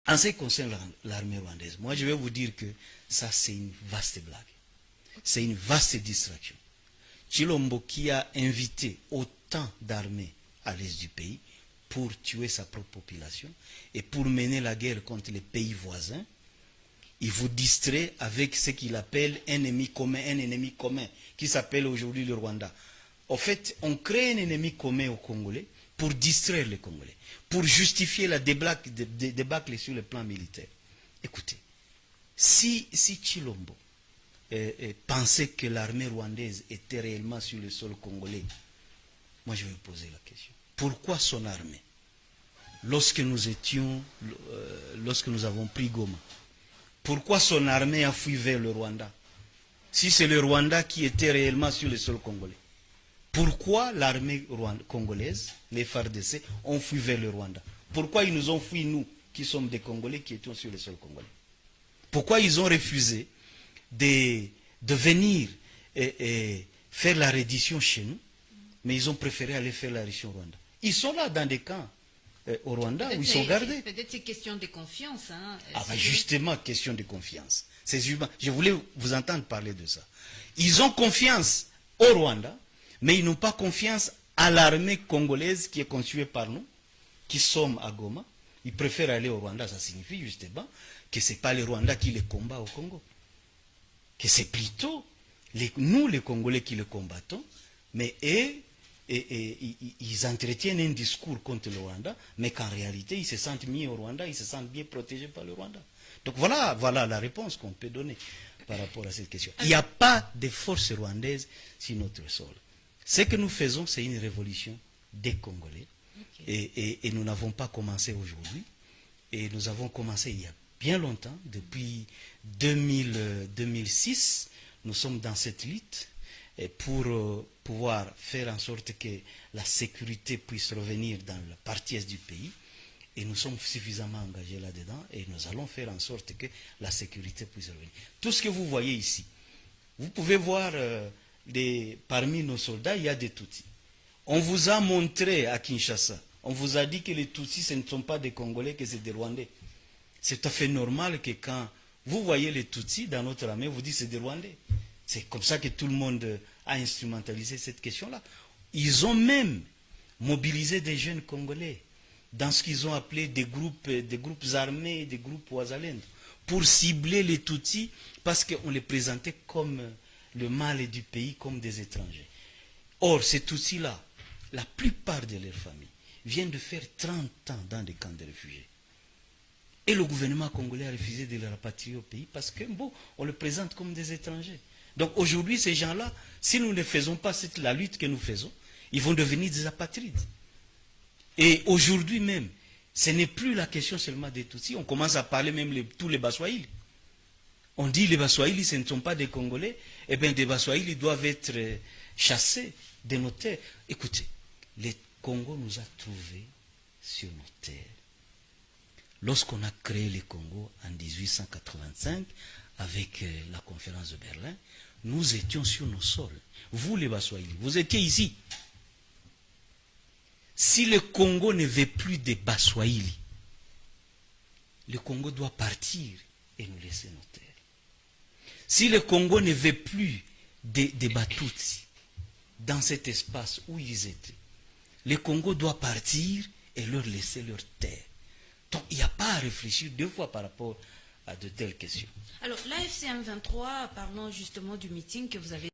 En ce qui concerne l'armée rwandaise, moi je vais vous dire que ça c'est une vaste blague. C'est une vaste distraction. Tshilombo qui a invité autant d'armées à l'est du pays pour tuer sa propre population et pour mener la guerre contre les pays voisins, il vous distrait avec ce qu'il appelle un ennemi commun qui s'appelle aujourd'hui le Rwanda. En fait, on crée un ennemi commun aux Congolais pour distraire les Congolais, pour justifier la débâcle sur le plan militaire. Écoutez, si Tshilombo pensait que l'armée rwandaise était réellement sur le sol congolais, moi je vais vous poser la question. Pourquoi son armée, lorsque nous avons pris Goma, pourquoi son armée a fui vers le Rwanda? Si c'est le Rwanda qui était réellement sur le sol congolais, pourquoi l'armée congolaise, les FARDC, ont fui vers le Rwanda? Pourquoi ils nous ont fui, nous, qui sommes des Congolais, qui étions sur le sol congolais? Pourquoi ils ont refusé de venir et faire la reddition chez nous, mais ils ont préféré aller faire la reddition au Rwanda? Ils sont là dans des camps au Rwanda où ils sont gardés. Peut-être c'est question de confiance. Hein, justement, question de confiance. Je voulais vous entendre parler de ça. Ils ont confiance au Rwanda, mais ils n'ont pas confiance à l'armée congolaise qui est constituée par nous, qui sommes à Goma. Ils préfèrent aller au Rwanda. Ça signifie justement que ce n'est pas le Rwanda qui les combat au Congo. Que c'est plutôt nous, les Congolais, qui le combattons, mais eux, ils entretiennent un discours contre le Rwanda, mais qu'en réalité, ils se sentent mis au Rwanda, ils se sentent bien protégés par le Rwanda. Donc voilà la réponse qu'on peut donner par rapport à cette question. Il n'y a pas de force rwandaise sur notre sol. Ce que nous faisons, c'est une révolution des Congolais. Okay. Et nous n'avons pas commencé aujourd'hui. Et nous avons commencé il y a bien longtemps, depuis 2006. Nous sommes dans cette lutte pour pouvoir faire en sorte que la sécurité puisse revenir dans la partie est du pays. Et nous sommes suffisamment engagés là-dedans et nous allons faire en sorte que la sécurité puisse revenir. Tout ce que vous voyez ici, vous pouvez voir parmi nos soldats, il y a des Tutsis. On vous a montré à Kinshasa, on vous a dit que les Tutsis, ce ne sont pas des Congolais, que c'est des Rwandais. C'est tout à fait normal que quand vous voyez les Tutsis dans notre armée, vous dites que c'est des Rwandais. C'est comme ça que tout le monde a instrumentalisé cette question-là. Ils ont même mobilisé des jeunes Congolais dans ce qu'ils ont appelé des groupes armés, des groupes Ouazalendo, pour cibler les Tutsis, parce qu'on les présentait comme le mal du pays, comme des étrangers. Or, ces Tutsis-là, la plupart de leurs familles viennent de faire 30 ans dans des camps de réfugiés. Et le gouvernement congolais a refusé de les rapatrier au pays parce que, bon, on les présente comme des étrangers. Donc aujourd'hui, ces gens-là, si nous ne faisons pas la lutte que nous faisons, ils vont devenir des apatrides. Et aujourd'hui même, ce n'est plus la question seulement des Tutsis. On commence à parler même tous les Baswahili. On dit les Baswahili, ce ne sont pas des Congolais. Eh bien, des Baswahili doivent être chassés de nos terres. Écoutez, le Congo nous a trouvés sur nos terres. Lorsqu'on a créé le Congo en 1885, avec la conférence de Berlin, nous étions sur nos sols. Vous, les Baswahili, vous étiez ici. Si le Congo ne veut plus de Baswahili, le Congo doit partir et nous laisser nos terres. Si le Congo ne veut plus des Batutsi dans cet espace où ils étaient, le Congo doit partir et leur laisser leur terre. Donc il n'y a pas à réfléchir deux fois par rapport à de telles questions. Alors l'AFC M23, parlons justement du meeting que vous avez